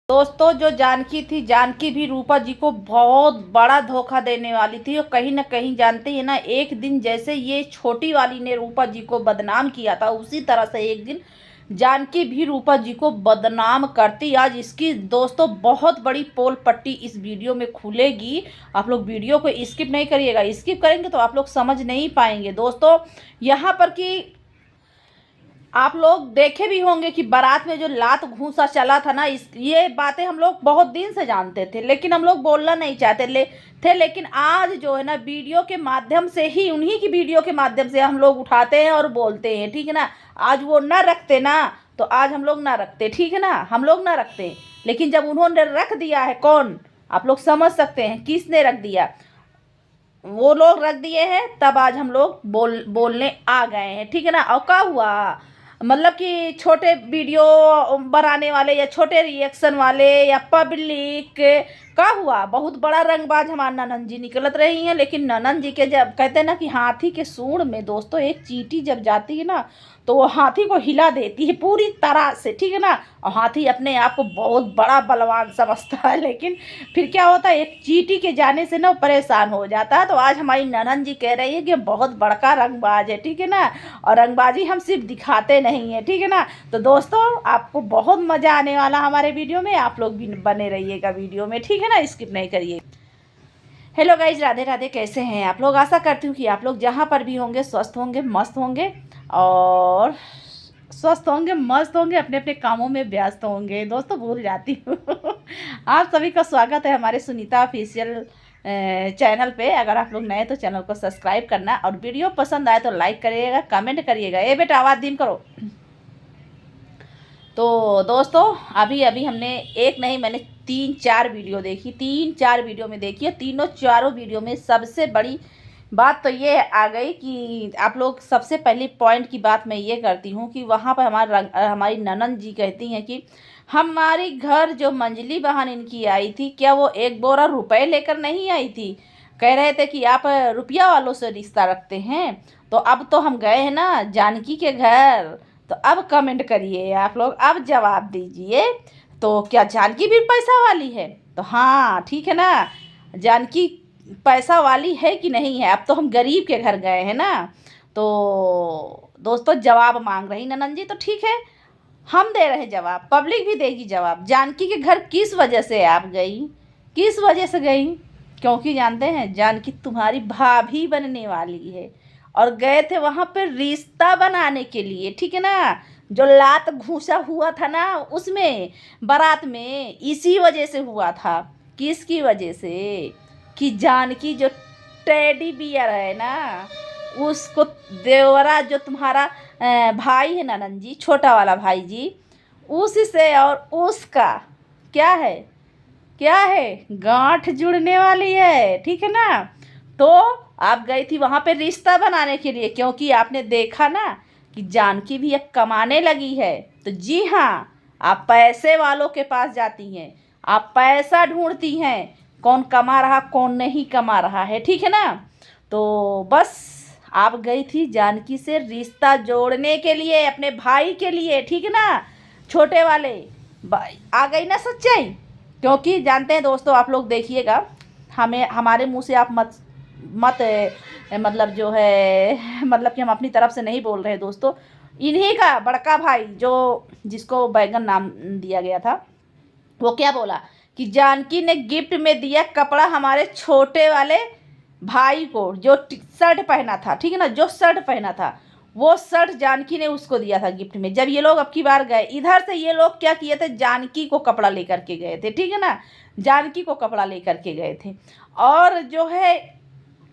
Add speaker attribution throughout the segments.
Speaker 1: दोस्तों, जो जानकी थी, जानकी भी रूपा जी को बहुत बड़ा धोखा देने वाली थी। और कहीं ना कहीं जानते हैं ना, एक दिन जैसे ये छोटी वाली ने रूपा जी को बदनाम किया था, उसी तरह से एक दिन जानकी भी रूपा जी को बदनाम करती। आज इसकी दोस्तों बहुत बड़ी पोल पट्टी इस वीडियो में खुलेगी। आप लोग वीडियो को स्किप नहीं करिएगा, स्किप करेंगे तो आप लोग समझ नहीं पाएंगे दोस्तों। यहाँ पर कि आप लोग देखे भी होंगे कि बारात में जो लात घूंसा चला था ना, इस ये बातें हम लोग बहुत दिन से जानते थे, लेकिन हम लोग बोलना नहीं चाहते थे। लेकिन आज जो है ना, वीडियो के माध्यम से ही, उन्हीं की वीडियो के माध्यम से हम लोग उठाते हैं और बोलते हैं, ठीक है ना। आज वो ना रखते ना, तो आज हम लोग ना रखते, ठीक है ना, हम लोग ना रखते। लेकिन जब उन्होंने रख दिया है, कौन, आप लोग समझ सकते हैं किसने रख दिया। वो लोग रख दिए हैं, तब आज हम लोग बोलने आ गए हैं, ठीक है ना। और क्या हुआ, मतलब कि छोटे वीडियो बनाने वाले या छोटे रिएक्शन वाले या पब्लिक, का हुआ बहुत बड़ा रंगबाज हमारे ननन जी निकलत रही हैं। लेकिन ननन जी के, जब कहते हैं ना कि हाथी के सूंड में दोस्तों एक चींटी जब जाती है ना, तो वो हाथी को हिला देती है पूरी तरह से, ठीक है ना। और हाथी अपने आप को बहुत बड़ा बलवान समझता है, लेकिन फिर क्या होता है, एक चींटी के जाने से ना परेशान हो जाता है। तो आज हमारी ननन जी कह रही है कि बहुत बड़का रंगबाज है, ठीक है ना। और रंगबाजी हम सिर्फ दिखाते नहीं है, ठीक है ना। तो दोस्तों, आपको बहुत मज़ा आने वाला हमारे वीडियो में, आप लोग भी बने रहिएगा वीडियो में, ठीक है ना, स्किप नहीं करिए। हेलो गाइज, राधे राधे, कैसे हैं आप लोग। आशा करती हूँ कि आप लोग जहाँ पर भी होंगे स्वस्थ होंगे, मस्त होंगे और स्वस्थ होंगे, मस्त होंगे, अपने अपने कामों में व्यस्त होंगे। दोस्तों, भूल जाती हूँ आप सभी का स्वागत है हमारे सुनीता ऑफिशियल चैनल पे। अगर आप लोग नए तो चैनल को सब्सक्राइब करना, और वीडियो पसंद आए तो लाइक करिएगा, कमेंट करिएगा। ए बेटा, आवाज़ धीम करो। तो दोस्तों, अभी अभी हमने एक नहीं, मैंने 3-4 वीडियो देखी, 3-4 वीडियो में देखी है। चारों वीडियो में सबसे बड़ी बात तो ये आ गई कि आप लोग, सबसे पहली पॉइंट की बात मैं ये करती हूँ कि वहाँ पर हमारी ननन जी कहती हैं कि हमारी घर जो मंजली बहन इनकी आई थी, क्या वो 1 बोरा रुपए लेकर नहीं आई थी। कह रहे थे कि आप रुपया वालों से रिश्ता रखते हैं। तो अब तो हम गए हैं ना जानकी के घर, तो अब कमेंट करिए आप लोग, अब जवाब दीजिए। तो क्या जानकी भी पैसा वाली है? तो हाँ, ठीक है ना, जानकी पैसा वाली है कि नहीं है। अब तो हम गरीब के घर गए हैं ना। तो दोस्तों, जवाब मांग रही ननन जी, तो ठीक है, हम दे रहे जवाब, पब्लिक भी देगी जवाब। जानकी के घर किस वजह से आप गई, किस वजह से गई? क्योंकि जानते हैं, जानकी तुम्हारी भाभी बनने वाली है, और गए थे वहाँ पे रिश्ता बनाने के लिए, ठीक है ना। जो लात घूसा हुआ था ना उसमें, बारात में, इसी वजह से हुआ था। किसकी वजह से? कि जानकी जो टेडी बियर है ना, उसको देवरा, जो तुम्हारा भाई है ननन जी, छोटा वाला भाई जी, उससे और उसका क्या है, क्या है, गांठ जुड़ने वाली है, ठीक है ना। तो आप गई थी वहाँ पे रिश्ता बनाने के लिए, क्योंकि आपने देखा ना कि जानकी भी अब कमाने लगी है। तो जी हाँ, आप पैसे वालों के पास जाती हैं, आप पैसा ढूंढती हैं, कौन कमा रहा कौन नहीं कमा रहा है, ठीक है ना। तो बस आप गई थी जानकी से रिश्ता जोड़ने के लिए, अपने भाई के लिए, ठीक है ना, छोटे वाले। आ गई ना सच्चाई। क्योंकि जानते हैं दोस्तों, आप लोग देखिएगा, हमें हमारे मुंह से आप मत मत मतलब जो है, मतलब कि हम अपनी तरफ से नहीं बोल रहे दोस्तों। इन्हीं का बड़का भाई, जो जिसको बैगन नाम दिया गया था, वो क्या बोला कि जानकी ने गिफ्ट में दिया कपड़ा हमारे छोटे वाले भाई को, जो शर्ट पहना था, ठीक है ना, जो शर्ट पहना था, वो शर्ट जानकी ने उसको दिया था गिफ्ट में। जब ये लोग अब की बार गए इधर से, ये लोग क्या किए थे, जानकी को कपड़ा लेकर के गए थे, ठीक है ना, जानकी को कपड़ा लेकर के गए थे। और जो है,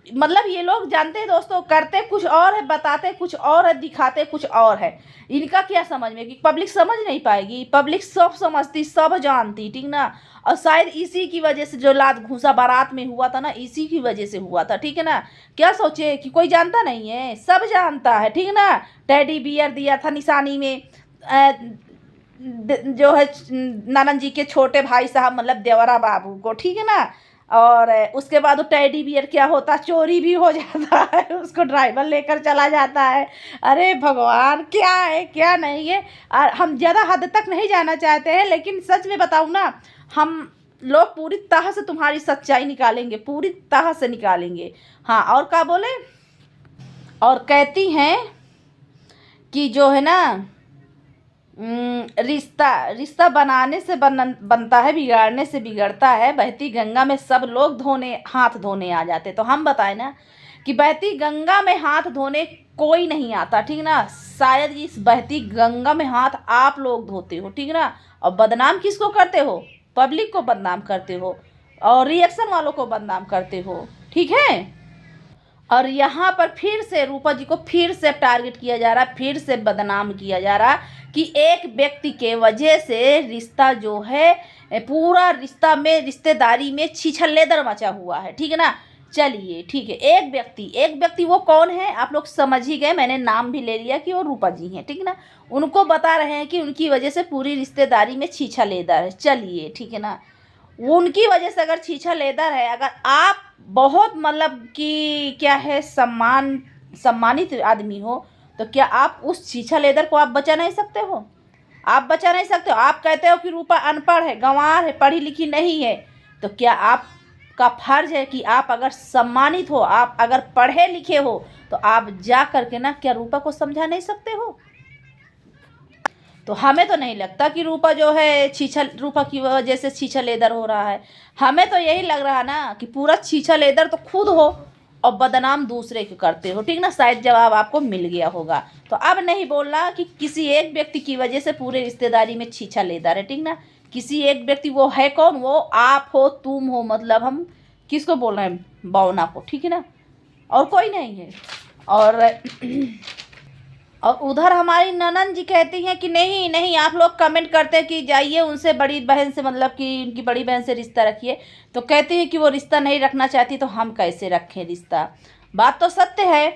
Speaker 1: मतलब ये लोग जानते हैं दोस्तों, करते कुछ और है, बताते कुछ और है, दिखाते कुछ और है। इनका क्या समझ में, कि पब्लिक समझ नहीं पाएगी, पब्लिक सब समझती, सब जानती, ठीक ना। और शायद इसी की वजह से जो लात घूंसा बारात में हुआ था ना, इसी की वजह से हुआ था, ठीक है ना। क्या सोचे कि कोई जानता नहीं है, सब जानता है, ठीक है ना। टेडी बियर दिया था निशानी में, जो है ननन जी के छोटे भाई साहब, मतलब देवरा बाबू को, ठीक है ना। और उसके बाद वो टेडी बियर क्या होता, चोरी भी हो जाता है, उसको ड्राइवर लेकर चला जाता है। अरे भगवान, क्या है क्या नहीं है। और हम ज़्यादा हद तक नहीं जाना चाहते हैं, लेकिन सच में बताऊँ ना, हम लोग पूरी तरह से तुम्हारी सच्चाई निकालेंगे, पूरी तरह से निकालेंगे। हाँ, और क्या बोले, और कहती हैं कि जो है ना, रिश्ता रिश्ता बनाने से बनता है, बिगाड़ने से बिगड़ता है। बहती गंगा में सब लोग हाथ धोने आ जाते। तो हम बताएं ना कि बहती गंगा में हाथ धोने कोई नहीं आता, ठीक ना। शायद इस बहती गंगा में हाथ आप लोग धोते हो, ठीक ना। और बदनाम किसको करते हो? पब्लिक को बदनाम करते हो और रिएक्शन वालों को बदनाम करते हो, ठीक है। और यहाँ पर फिर से रूपा जी को फिर से टारगेट किया जा रहा, फिर से बदनाम किया जा रहा कि एक व्यक्ति के वजह से रिश्ता जो है, पूरा रिश्ता में, रिश्तेदारी में छीछल्लेदर मचा हुआ है, ठीक है ना। चलिए ठीक है, एक व्यक्ति वो कौन है आप लोग समझ ही गए, मैंने नाम भी ले लिया कि वो रूपा जी हैं, ठीक है ना। उनको बता रहे हैं कि उनकी वजह से पूरी रिश्तेदारी में छीछल्लेदर है। चलिए ठीक है ना, उनकी वजह से अगर छीछल्लेदर है, अगर आप बहुत मतलब कि क्या है, सम्मानित आदमी हो, तो क्या आप उस छीछल्लेदर को आप बचा नहीं सकते हो? आप बचा नहीं सकते हो। आप कहते हो कि रूपा अनपढ़ है, गंवार है, पढ़ी लिखी नहीं है, तो क्या आपका फर्ज है कि आप अगर सम्मानित हो, आप अगर पढ़े लिखे हो, तो आप जा करके ना क्या रूपा को समझा नहीं सकते हो? तो हमें तो नहीं लगता कि रूपा जो है रूपा की वजह से छीछल्लेदर हो रहा है। हमें तो यही लग रहा ना कि पूरा छीछल्लेदर तो खुद हो और बदनाम दूसरे को करते हो, ठीक ना। शायद जवाब आपको मिल गया होगा। तो अब नहीं बोलना कि किसी एक व्यक्ति की वजह से पूरे रिश्तेदारी में छीछल्लेदर है, ठीक ना। किसी एक व्यक्ति, वो है कौन? वो आप हो, तुम हो, मतलब हम किसको बोल रहे हैं? भावना को, ठीक है ना, और कोई नहीं है। और उधर हमारी ननन जी कहती हैं कि नहीं नहीं, आप लोग कमेंट करते हैं कि जाइए उनसे, बड़ी बहन से, मतलब कि उनकी बड़ी बहन से रिश्ता रखिए। तो कहती हैं कि वो रिश्ता नहीं रखना चाहती, तो हम कैसे रखें रिश्ता? बात तो सत्य है,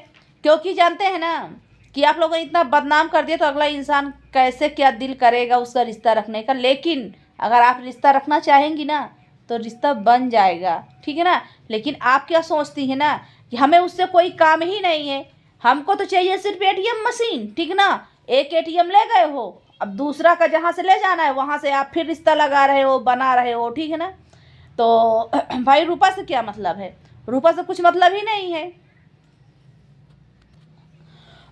Speaker 1: क्योंकि जानते हैं ना कि आप लोगों ने इतना बदनाम कर दिया, तो अगला इंसान कैसे क्या दिल करेगा उसका रिश्ता रखने का। लेकिन अगर आप रिश्ता रखना चाहेंगी ना, तो रिश्ता बन जाएगा, ठीक है ना। लेकिन आप क्या सोचती हैं ना कि हमें उससे कोई काम ही नहीं है, हमको तो चाहिए सिर्फ एटीएम मशीन, ठीक ना। एक एटीएम ले गए हो, अब दूसरा का जहाँ से ले जाना है वहाँ से आप फिर रिश्ता लगा रहे हो, बना रहे हो, ठीक है ना। तो भाई रूपा से क्या मतलब है? रूपा से कुछ मतलब ही नहीं है।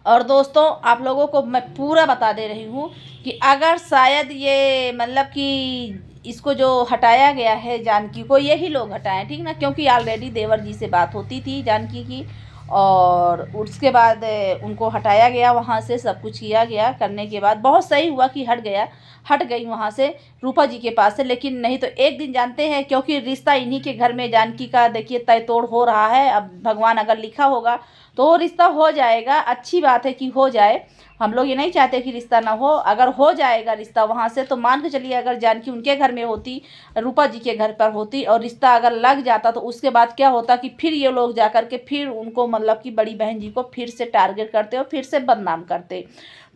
Speaker 1: और दोस्तों, आप लोगों को मैं पूरा बता दे रही हूँ कि अगर शायद ये मतलब कि इसको जो हटाया गया है जानकी को, यही लोग हटाएं, ठीक ना। क्योंकि ऑलरेडी देवर जी से बात होती थी जानकी की, और उसके बाद उनको हटाया गया वहाँ से, सब कुछ किया गया। करने के बाद बहुत सही हुआ कि हट गई वहाँ से रूपा जी के पास से। लेकिन नहीं तो एक दिन जानते हैं, क्योंकि रिश्ता इन्हीं के घर में जानकी का देखिए तय तोड़ हो रहा है। अब भगवान अगर लिखा होगा तो वो रिश्ता हो जाएगा, अच्छी बात है कि हो जाए। हम लोग ये नहीं चाहते कि रिश्ता ना हो। अगर हो जाएगा रिश्ता वहाँ से, तो मान के चलिए अगर जानकी उनके घर में होती, रूपा जी के घर पर होती, और रिश्ता अगर लग जाता, तो उसके बाद क्या होता कि फिर ये लोग जा कर के फिर उनको, मतलब कि बड़ी बहन जी को फिर से टारगेट करते और फिर से बदनाम करते।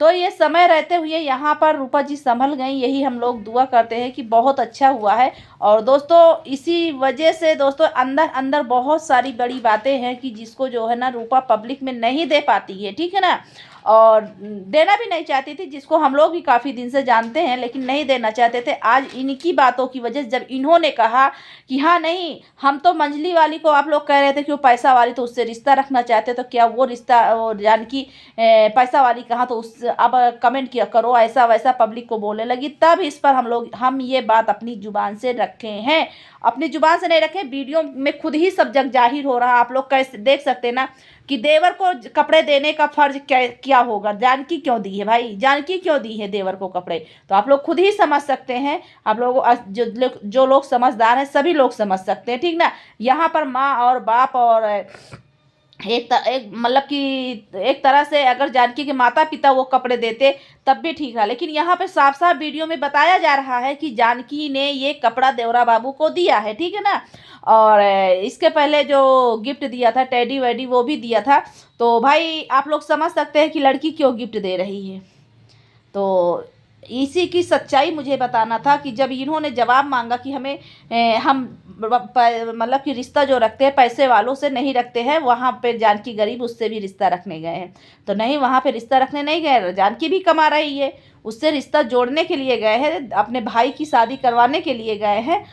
Speaker 1: तो ये समय रहते हुए यहाँ पर रूपा जी संभल गई, यही हम लोग दुआ करते हैं कि बहुत अच्छा हुआ है। और दोस्तों, इसी वजह से दोस्तों अंदर अंदर बहुत सारी बड़ी बातें हैं कि जिसको जो है ना रूपा पब्लिक में नहीं दे पाती है, ठीक है ना। और देना भी नहीं चाहती थी, जिसको हम लोग भी काफ़ी दिन से जानते हैं, लेकिन नहीं देना चाहते थे। आज इनकी बातों की वजह से जब इन्होंने कहा कि हाँ नहीं, हम तो मंजली वाली को, आप लोग कह रहे थे कि वो पैसा वाली, तो उससे रिश्ता रखना चाहते, तो क्या वो रिश्ता, वो जानकी पैसा वाली कहाँ, तो उस अब कमेंट किया करो ऐसा वैसा, पब्लिक को बोलने लगी। तब इस पर हम ये बात अपनी ज़ुबान से रखे हैं, अपनी ज़ुबान से नहीं रखे, वीडियो में खुद ही सब जग जाहिर हो रहा। आप लोग कैसे देख सकते हैं ना कि देवर को कपड़े देने का फर्ज क्या होगा? जानकी क्यों दी है भाई? जानकी क्यों दी है देवर को कपड़े? तो आप लोग खुद ही समझ सकते हैं। आप लोग जो लोग समझदार हैं, सभी लोग समझ सकते हैं, ठीक ना। यहाँ पर माँ और बाप और एक मतलब कि एक तरह से अगर जानकी के माता पिता वो कपड़े देते तब भी ठीक है। लेकिन यहाँ पे साफ साफ वीडियो में बताया जा रहा है कि जानकी ने ये कपड़ा देवरा बाबू को दिया है, ठीक है ना। और इसके पहले जो गिफ्ट दिया था, टेडी वेडी, वो भी दिया था। तो भाई आप लोग समझ सकते हैं कि लड़की क्यों गिफ्ट दे रही है। तो इसी की सच्चाई मुझे बताना था कि जब इन्होंने जवाब मांगा कि हम मतलब कि रिश्ता जो रखते हैं पैसे वालों से नहीं रखते हैं, वहाँ पे जानकी गरीब उससे भी रिश्ता रखने गए हैं। तो नहीं, वहाँ पे रिश्ता रखने नहीं गए, जानकी भी कमा रही है, उससे रिश्ता जोड़ने के लिए गए हैं, अपने भाई की शादी करवाने के लिए गए हैं।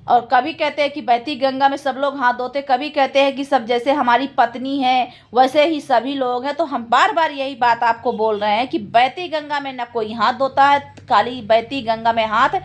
Speaker 1: और कभी कहते हैं कि बहती गंगा में सब लोग हाथ धोते, कभी कहते हैं कि सब जैसे हमारी पत्नी है वैसे ही सभी लोग हैं। तो हम बार बार यही बात आपको बोल रहे हैं कि बहती गंगा में ना कोई हाथ धोता है, खाली बहती गंगा में हाथ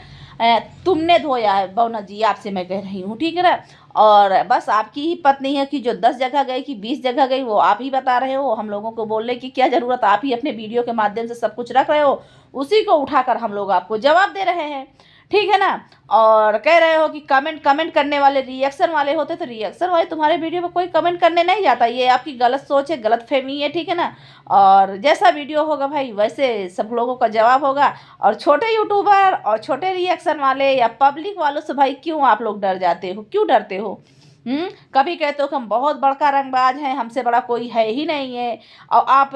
Speaker 1: तुमने धोया है बौना जी, आपसे मैं कह रही हूँ, ठीक है ना। और बस आपकी ही पत्नी है कि जो 10 जगह गई कि 20 जगह गई, वो आप ही बता रहे हो, हम लोगों को बोलने की क्या ज़रूरत। आप ही अपने वीडियो के माध्यम से सब कुछ रख रहे हो, उसी को उठाकर हम लोग आपको जवाब दे रहे हैं, ठीक है ना। और कह रहे हो कि कमेंट करने वाले रिएक्शन वाले होते, तो रिएक्शन वाले तुम्हारे वीडियो में कोई कमेंट करने नहीं जाता, ये आपकी गलत सोच है, गलत फहमी है, ठीक है ना। और जैसा वीडियो होगा भाई वैसे सब लोगों का जवाब होगा। और छोटे यूट्यूबर और छोटे रिएक्शन वाले या पब्लिक वालों से भाई क्यों आप लोग डर जाते हो, क्यों डरते हो? कभी कहते हो कि हम बहुत बड़का रंगबाज हैं, हमसे बड़ा कोई है ही नहीं है। और आप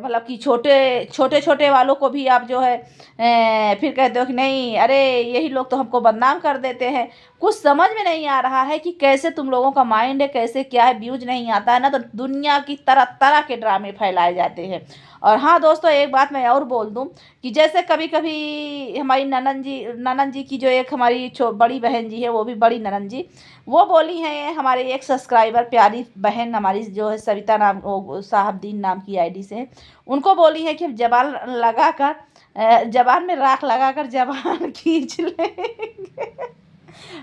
Speaker 1: मतलब कि छोटे छोटे छोटे वालों को भी आप जो है फिर कहते हो कि नहीं, अरे यही लोग तो हमको बदनाम कर देते हैं। कुछ समझ में नहीं आ रहा है कि कैसे तुम लोगों का माइंड है, कैसे क्या है, व्यूज नहीं आता है ना, तो दुनिया की तरह तरह के ड्रामे फैलाए जाते हैं। और हाँ दोस्तों, एक बात मैं और बोल दूं कि जैसे कभी कभी हमारी ननन जी की जो एक हमारी बड़ी बहन जी है, वो भी बड़ी ननन जी, वो बोली हैं हमारे एक सब्सक्राइबर प्यारी बहन हमारी जो है सविता नाम, वो साहबदीन नाम की आईडी से, उनको बोली है कि हम जबान लगाकर जबान में राख लगाकर जबान खींच लेंगे।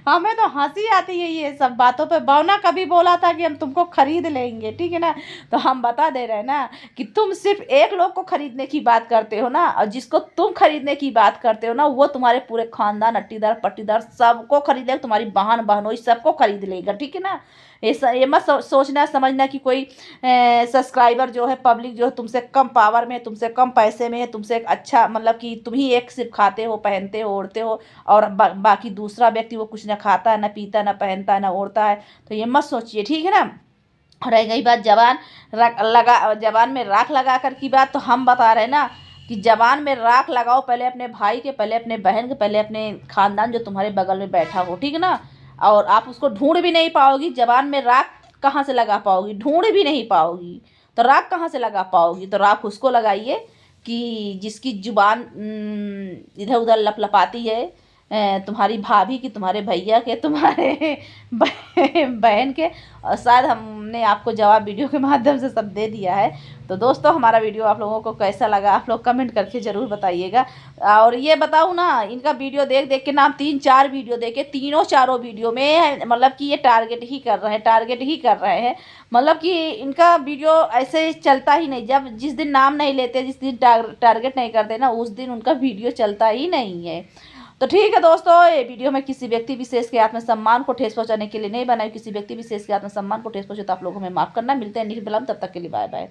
Speaker 1: हमें तो हंसी आती है ये सब बातों पे। भावना कभी बोला था कि हम तुमको खरीद लेंगे, ठीक है ना। तो हम बता दे रहे हैं ना कि तुम सिर्फ एक लोग को खरीदने की बात करते हो ना, और जिसको तुम खरीदने की बात करते हो ना, वो तुम्हारे पूरे खानदान अट्टीदार पट्टीदार सबको खरीद लेगा, तुम्हारी बहन बहनोई सबको खरीद लेगा, ठीक है ना। ये मत सोचना समझना कि कोई सब्सक्राइबर जो है, पब्लिक जो है तुमसे कम पावर में है, तुमसे कम पैसे में है, तुमसे एक अच्छा मतलब कि तुम ही एक सिर्फ खाते हो, पहनते हो, ओढ़ते हो, और बाकी दूसरा व्यक्ति वो कुछ ना खाता है, ना पीता, ना पहनता है, ना ओढ़ता है। तो ये मत सोचिए, ठीक है ना। और रह गई बात जबान में राख लगा कर की बात, तो हम बता रहे हैं ना कि जबान में राख लगाओ, पहले अपने भाई के, पहले अपने बहन के, पहले अपने खानदान जो तुम्हारे बगल में बैठा हो, ठीक है ना। और आप उसको ढूंढ भी नहीं पाओगी, जबान में राख कहाँ से लगा पाओगी, ढूंढ भी नहीं पाओगी, तो राख कहाँ से लगा पाओगी। तो राख उसको लगाइए कि जिसकी जुबान इधर उधर लपलपाती है, तुम्हारी भाभी की, तुम्हारे भैया के, तुम्हारे बहन के। और शायद हमने आपको जवाब वीडियो के माध्यम से सब दे दिया है। तो दोस्तों, हमारा वीडियो आप लोगों को कैसा लगा आप लोग कमेंट करके ज़रूर बताइएगा। और ये बताऊँ ना, इनका वीडियो देख देख के ना, 3-4 वीडियो देखे, तीनों चारों वीडियो में मतलब कि ये टारगेट ही कर रहे हैं। मतलब कि इनका वीडियो ऐसे चलता ही नहीं, जब जिस दिन नाम नहीं लेते, जिस दिन टारगेट नहीं करते ना, उस दिन उनका वीडियो चलता ही नहीं है। तो ठीक है दोस्तों, ये वीडियो में किसी व्यक्ति विशेष के आत्मसम्मान को ठेस पहुंचाने के लिए नहीं बनाई। किसी व्यक्ति विशेष के आत्मसम्मान को ठेस पहुंचे तो आप लोगों में माफ़ करना। मिलते हैं नेक्स्ट फिल्म, तब तक के लिए बाय बाय।